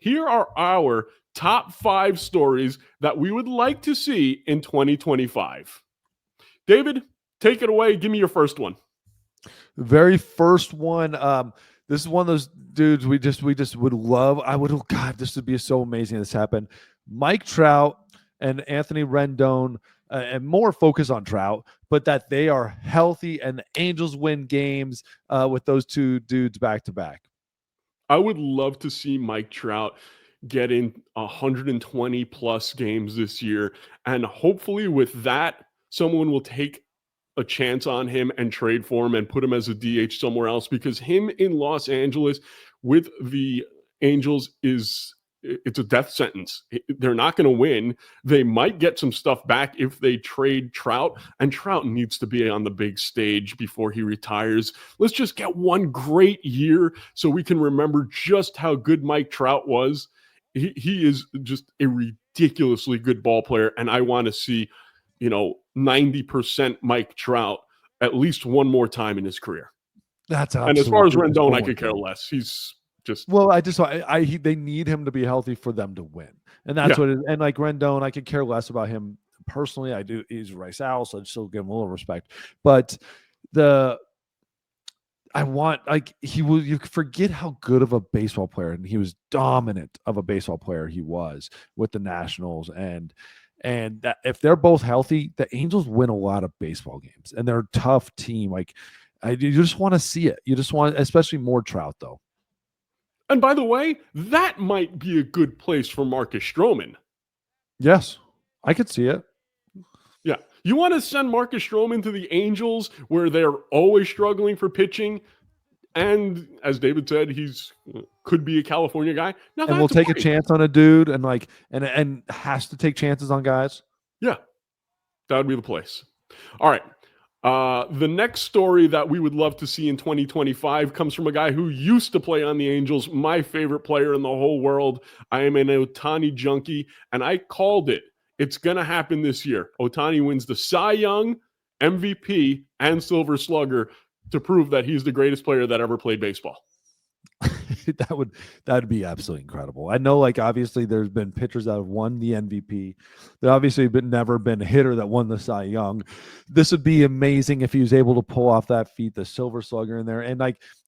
Here are our top 5 stories that we would like to see in 2025. David, take it away. Give me your first one. Very first one. This is one of those dudes we just would love. God, this would be so amazing if this happened. Mike Trout and Anthony Rendon, and more focus on Trout, but that they are healthy and the Angels win games with those two dudes back to back. I would love to see Mike Trout get in 120 plus games this year. And hopefully with that, someone will take a chance on him and trade for him and put him as a DH somewhere else, because him in Los Angeles with the Angels it's a death sentence. They're not going to win. They might get some stuff back if they trade Trout, and Trout needs to be on the big stage before he retires. Let's just get one great year so we can remember just how good Mike Trout was. He is just a ridiculously good ball player, and I want to see 90% Mike Trout at least one more time in his career. That's and as far as Rendon, I could care less. He's just they need him to be healthy for them to win, and that's what. And like Rendon, I could care less about him personally. I do. He's Rice Owl, so I'd still give him a little respect. But you forget how good of a baseball player, and he was dominant of a baseball player he was with the Nationals, and that if they're both healthy, the Angels win a lot of baseball games, and they're a tough team. You just want to see it. You just want, especially more Trout though. And by the way, that might be a good place for Marcus Stroman. Yes, I could see it. Yeah. You want to send Marcus Stroman to the Angels where they're always struggling for pitching. And as David said, he's could be a California guy. And we'll take a chance on a dude and has to take chances on guys. Yeah, that would be the place. All right. The next story that we would love to see in 2025 comes from a guy who used to play on the Angels, my favorite player in the whole world. I am an Ohtani junkie, and I called it. It's going to happen this year. Ohtani wins the Cy Young, MVP, and Silver Slugger to prove that he's the greatest player that ever played baseball. That'd be absolutely incredible. I know, obviously there's been pitchers that have won the MVP. There obviously never been a hitter that won the Cy Young. This would be amazing if he was able to pull off that feat, the Silver Slugger in there, and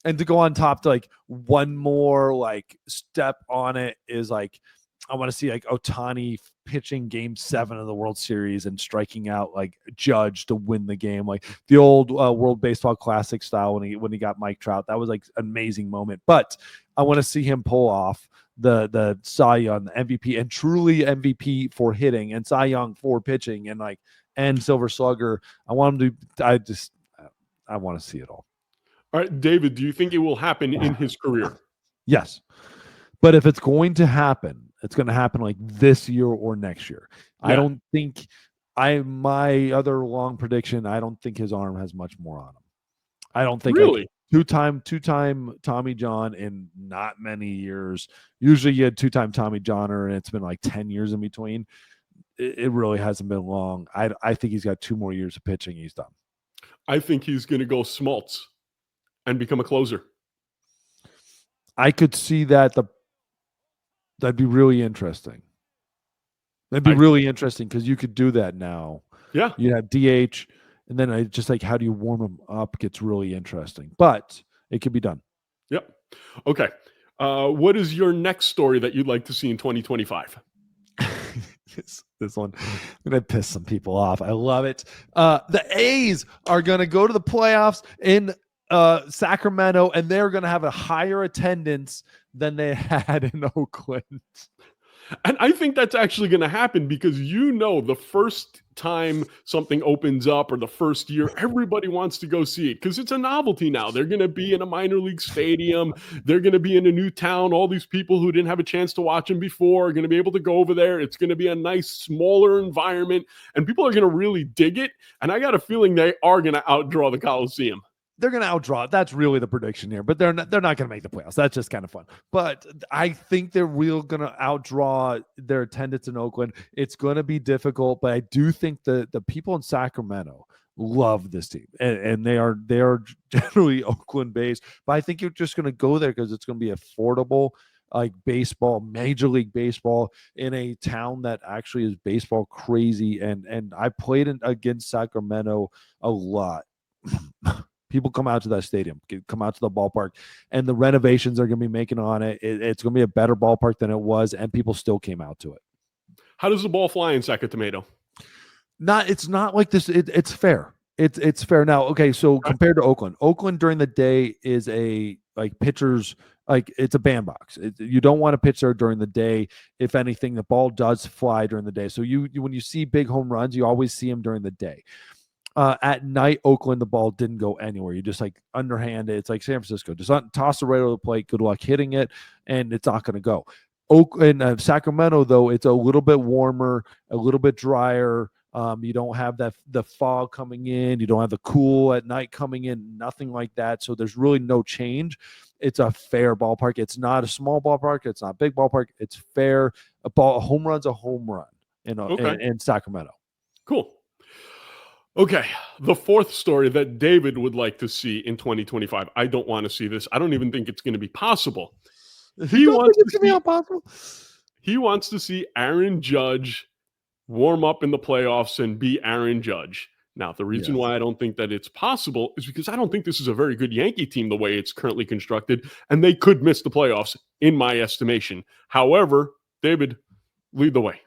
to go on top to one more step on it is I want to see Ohtani pitching Game 7 of the World Series and striking out Judge to win the game, the old World Baseball Classic style when he got Mike Trout. That was an amazing moment. But I want to see him pull off the Cy Young, the MVP, and truly MVP for hitting, and Cy Young for pitching, and Silver Slugger. I want him to. I want to see it all. All right, David, do you think it will happen in his career? Yes, but if it's going to happen, it's going to happen this year or next year. Yeah. I don't think my other long prediction, I don't think his arm has much more on him. I don't think really two-time Tommy John in not many years. Usually you had two-time Tommy Johner and it's been 10 years in between. It really hasn't been long. I think he's got 2 more years of pitching. He's done. I think he's going to go Smoltz and become a closer. I could see that. That'd be really interesting. That'd be really interesting because you could do that now. Yeah. You have DH, and then just how do you warm them up gets really interesting. But it could be done. Yep. Okay. What is your next story that you'd like to see in 2025? This one, I'm going to piss some people off. I love it. The A's are going to go to the playoffs in Sacramento, and they're going to have a higher attendance than they had in Oakland. And I think that's actually going to happen because the first time something opens up or the first year, everybody wants to go see it because it's a novelty now. They're going to be in a minor league stadium. They're going to be in a new town. All these people who didn't have a chance to watch them before are going to be able to go over there. It's going to be a nice, smaller environment, and people are going to really dig it. And I got a feeling they are going to outdraw the Coliseum. They're going to outdraw it. That's really the prediction here, but they're not going to make the playoffs. That's just kind of fun. But I think they're really going to outdraw their attendance in Oakland. It's going to be difficult, but I do think the people in Sacramento love this team, and they are generally Oakland based. But I think you're just going to go there because it's going to be affordable. like baseball, Major League Baseball, in a town that actually is baseball crazy. And I played against Sacramento a lot. People come out to that stadium, come out to the ballpark, and the renovations they're going to be making on it. It's going to be a better ballpark than it was, and people still came out to it. How does the ball fly in Sacramento? It's not like this. It's fair. It's fair now. Okay, so compared to Oakland during the day is a like pitchers, like it's a bandbox. You don't want to pitch there during the day. If anything, the ball does fly during the day. So you when you see big home runs, you always see them during the day. At night, Oakland, the ball didn't go anywhere. You just like underhand it. It's like San Francisco. Just toss it right over the plate. Good luck hitting it, and it's not going to go. Oakland, Sacramento, though, it's a little bit warmer, a little bit drier. You don't have the fog coming in. You don't have the cool at night coming in. Nothing like that. So there's really no change. It's a fair ballpark. It's not a small ballpark. It's not a big ballpark. It's fair. A home run's a home run in Sacramento. Cool. Okay, the fourth story that David would like to see in 2025. I don't want to see this. I don't even think it's going to be possible. He wants to see Aaron Judge warm up in the playoffs and be Aaron Judge. Now, the reason why I don't think that it's possible is because I don't think this is a very good Yankee team the way it's currently constructed, and they could miss the playoffs in my estimation. However, David, lead the way.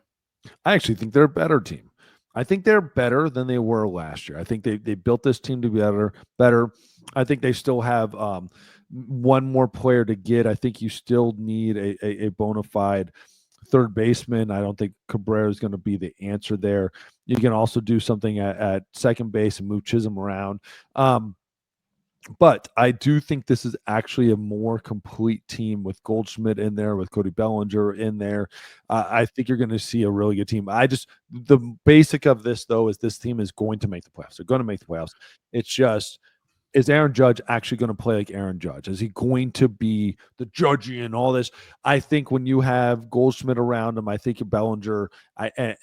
I actually think they're a better team. I think they're better than they were last year. I think they built this team to be better. I think they still have one more player to get. I think you still need a bona fide third baseman. I don't think Cabrera is going to be the answer there. You can also do something at second base and move Chisholm around. But I do think this is actually a more complete team with Goldschmidt in there, with Cody Bellinger in there. I think you're going to see a really good team. The basic of this, though, is this team is going to make the playoffs. They're going to make the playoffs. It's just, is Aaron Judge actually going to play like Aaron Judge? Is he going to be the judgy and all this? I think when you have Goldschmidt around him, I think Bellinger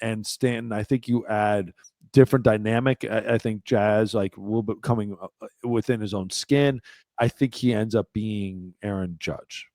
and Stanton, I think you add different dynamic. I think Jazz, like a little bit coming within his own skin. I think he ends up being Aaron Judge.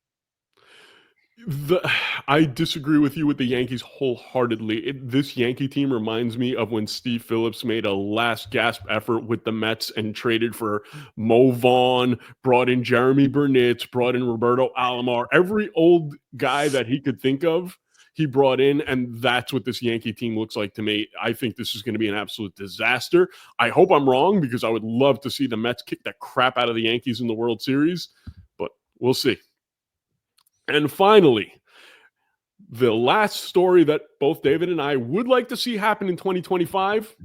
I disagree with you with the Yankees wholeheartedly. This Yankee team reminds me of when Steve Phillips made a last gasp effort with the Mets and traded for Mo Vaughn, brought in Jeremy Burnitz, brought in Roberto Alomar, every old guy that he could think of. He brought in, and that's what this Yankee team looks like to me. I think this is going to be an absolute disaster. I hope I'm wrong because I would love to see the Mets kick the crap out of the Yankees in the World Series, but we'll see. And finally, the last story that both David and I would like to see happen in 2025,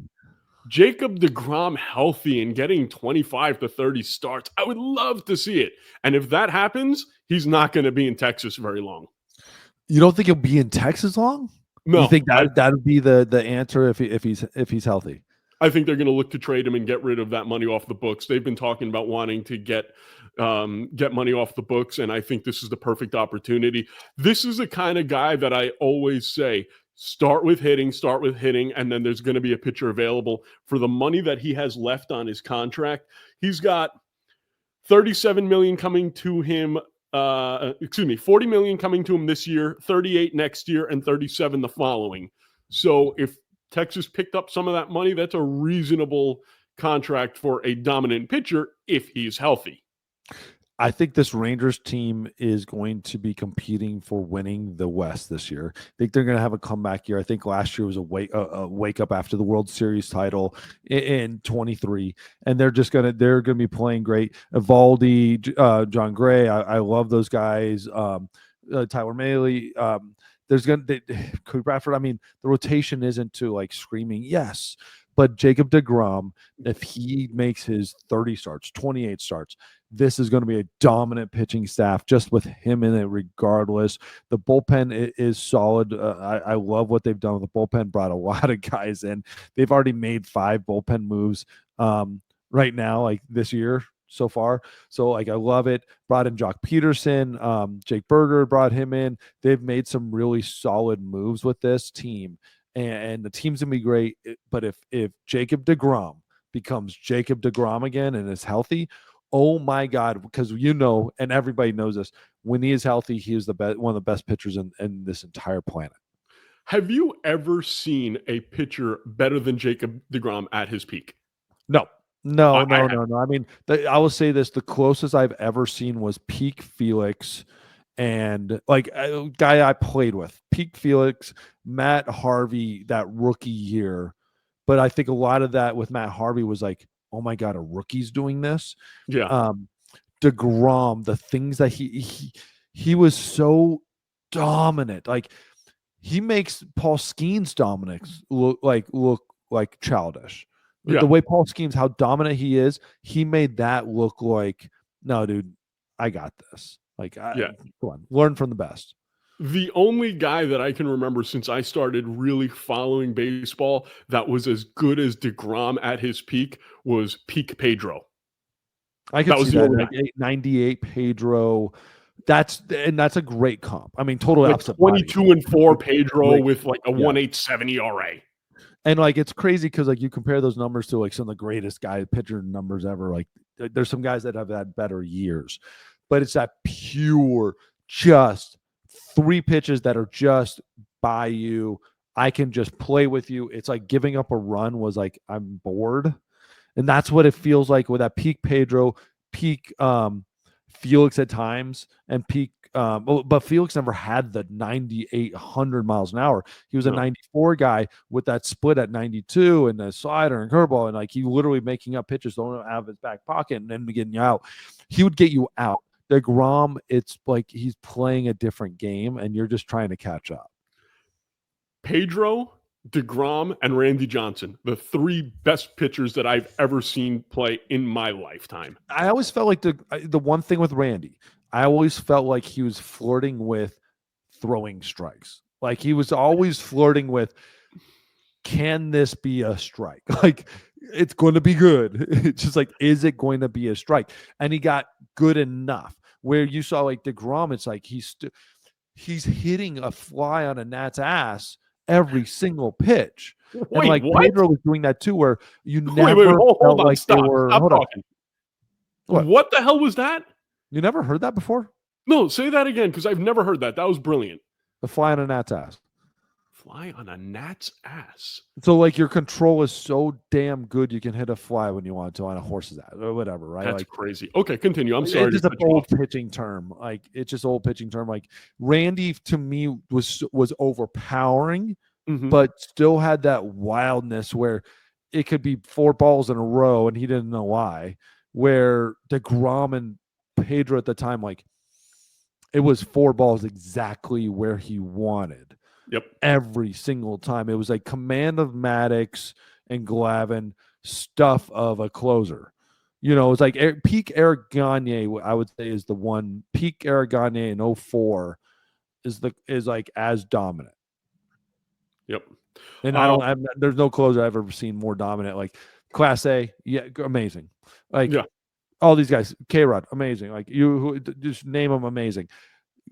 Jacob deGrom healthy and getting 25 to 30 starts. I would love to see it. And if that happens, he's not going to be in Texas very long. You don't think he'll be in Texas long? No. You think that would be the answer if he's healthy? I think they're going to look to trade him and get rid of that money off the books. They've been talking about wanting to get money off the books, and I think this is the perfect opportunity. This is the kind of guy that I always say, start with hitting, and then there's going to be a pitcher available for the money that he has left on his contract. He's got $37 million coming to him. $40 million coming to him this year, 38 next year, and 37 the following. So if Texas picked up some of that money, that's a reasonable contract for a dominant pitcher if he's healthy. I think this Rangers team is going to be competing for winning the West this year. I think they're going to have a comeback year. I think last year was a wake up after the World Series title in 23, and they're going to be playing great. Evaldi, John Gray, I love those guys. Tyler Mahle. Cody Bradford. I mean, the rotation isn't to like screaming yes. But Jacob deGrom, if he makes his 30 starts, 28 starts, this is going to be a dominant pitching staff just with him in it regardless. The bullpen is solid. I love what they've done with the bullpen, brought a lot of guys in. They've already made 5 bullpen moves right now, like this year so far. So like I love it. Brought in Jock Peterson, Jake Berger brought him in. They've made some really solid moves with this team. And the team's going to be great. But if Jacob deGrom becomes Jacob deGrom again and is healthy, Oh my God, because and everybody knows this. When he is healthy, he is one of the best pitchers in this entire planet. Have you ever seen a pitcher better than Jacob deGrom at his peak? No, no, I no, have. no, no. I mean, I will say this: the closest I've ever seen was peak Felix, and like a guy I played with, peak Felix, Matt Harvey, that rookie year. But I think a lot of that with Matt Harvey was like, oh my God, a rookie's doing this. Yeah. Um, deGrom, the things that he was so dominant. Like he makes Paul Skeens' dominance look like childish. The Yeah. way Paul Skeens, how dominant he is, he made that look like, no, dude, I got this. Like, Yeah. come on, learn from the best. The only guy that I can remember since I started really following baseball that was as good as deGrom at his peak was peak Pedro. I could That see was the that. only Like guy. 98 Pedro. That's a great comp. I mean, totally Like opposite bodies. 22 and 4 Pedro Great. with like a Yeah. 1.87 ERA. And like it's crazy because like you compare those numbers to like some of the greatest pitcher numbers ever. Like there's some guys that have had better years, but it's that pure, just 3 pitches that are just by you. I can just play with you. It's like giving up a run was like I'm bored, and that's what it feels like with that peak Pedro, peak Felix at times, and peak. But Felix never had the 9800 miles an hour. He was a No. 94 guy with that split at 92 and the slider and curveball, and like he literally making up pitches, don't have his back pocket, and then getting you out. He would get you out. deGrom, it's like he's playing a different game, and you're just trying to catch up. Pedro, deGrom, and Randy Johnson, the 3 best pitchers that I've ever seen play in my lifetime. I always felt like the one thing with Randy, I always felt like he was flirting with throwing strikes. Like he was always flirting with, can this be a strike? Like it's going to be good. It's just like, is it going to be a strike? And he got good enough where you saw like deGrom, it's like he's hitting a fly on a gnat's ass every single pitch. And Wait, like what? Pedro was doing that too, where you Wait, never hold felt on, like stop, they were. stop Hold on, talking. what? What the hell was that? You never heard that before? No, say that again because I've never heard that. That was brilliant. The fly on a gnat's ass. Fly on a gnat's ass. So like your control is so damn good, you can hit a fly when you want to on a horse's ass or whatever, right? That's Like crazy. Okay, continue. I'm sorry. it's just an old pitching term. Like it's just old pitching term. Like Randy to me was overpowering, but still had that wildness where it could be 4 balls in a row and he didn't know why. Where deGrom and Pedro at the time, like it was 4 balls exactly where he wanted. Yep. Every single time. It was like command of Maddox and Glavine, stuff of a closer. You know, it's like peak Eric Gagne, I would say, is the one. Peak Eric Gagne in 04 is like as dominant. Yep. And there's no closer I've ever seen more dominant. Like Class A, yeah, amazing. Like all these guys, K-Rod, amazing. Like just name them, amazing.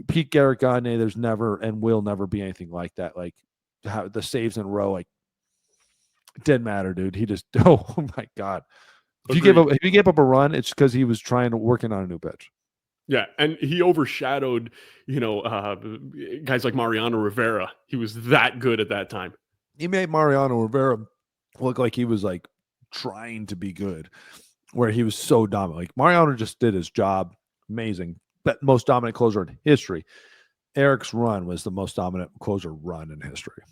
Peak Eric Gagne, there's never and will never be anything like that. Like how the saves in a row, like it didn't matter, dude. He just oh my God. If you gave up a run, it's because he was working on a new pitch. Yeah, and he overshadowed, guys like Mariano Rivera. He was that good at that time. He made Mariano Rivera look like he was like trying to be good, where he was so dominant. Like Mariano just did his job, amazing. But most dominant closer in history. Eric's run was the most dominant closer run in history.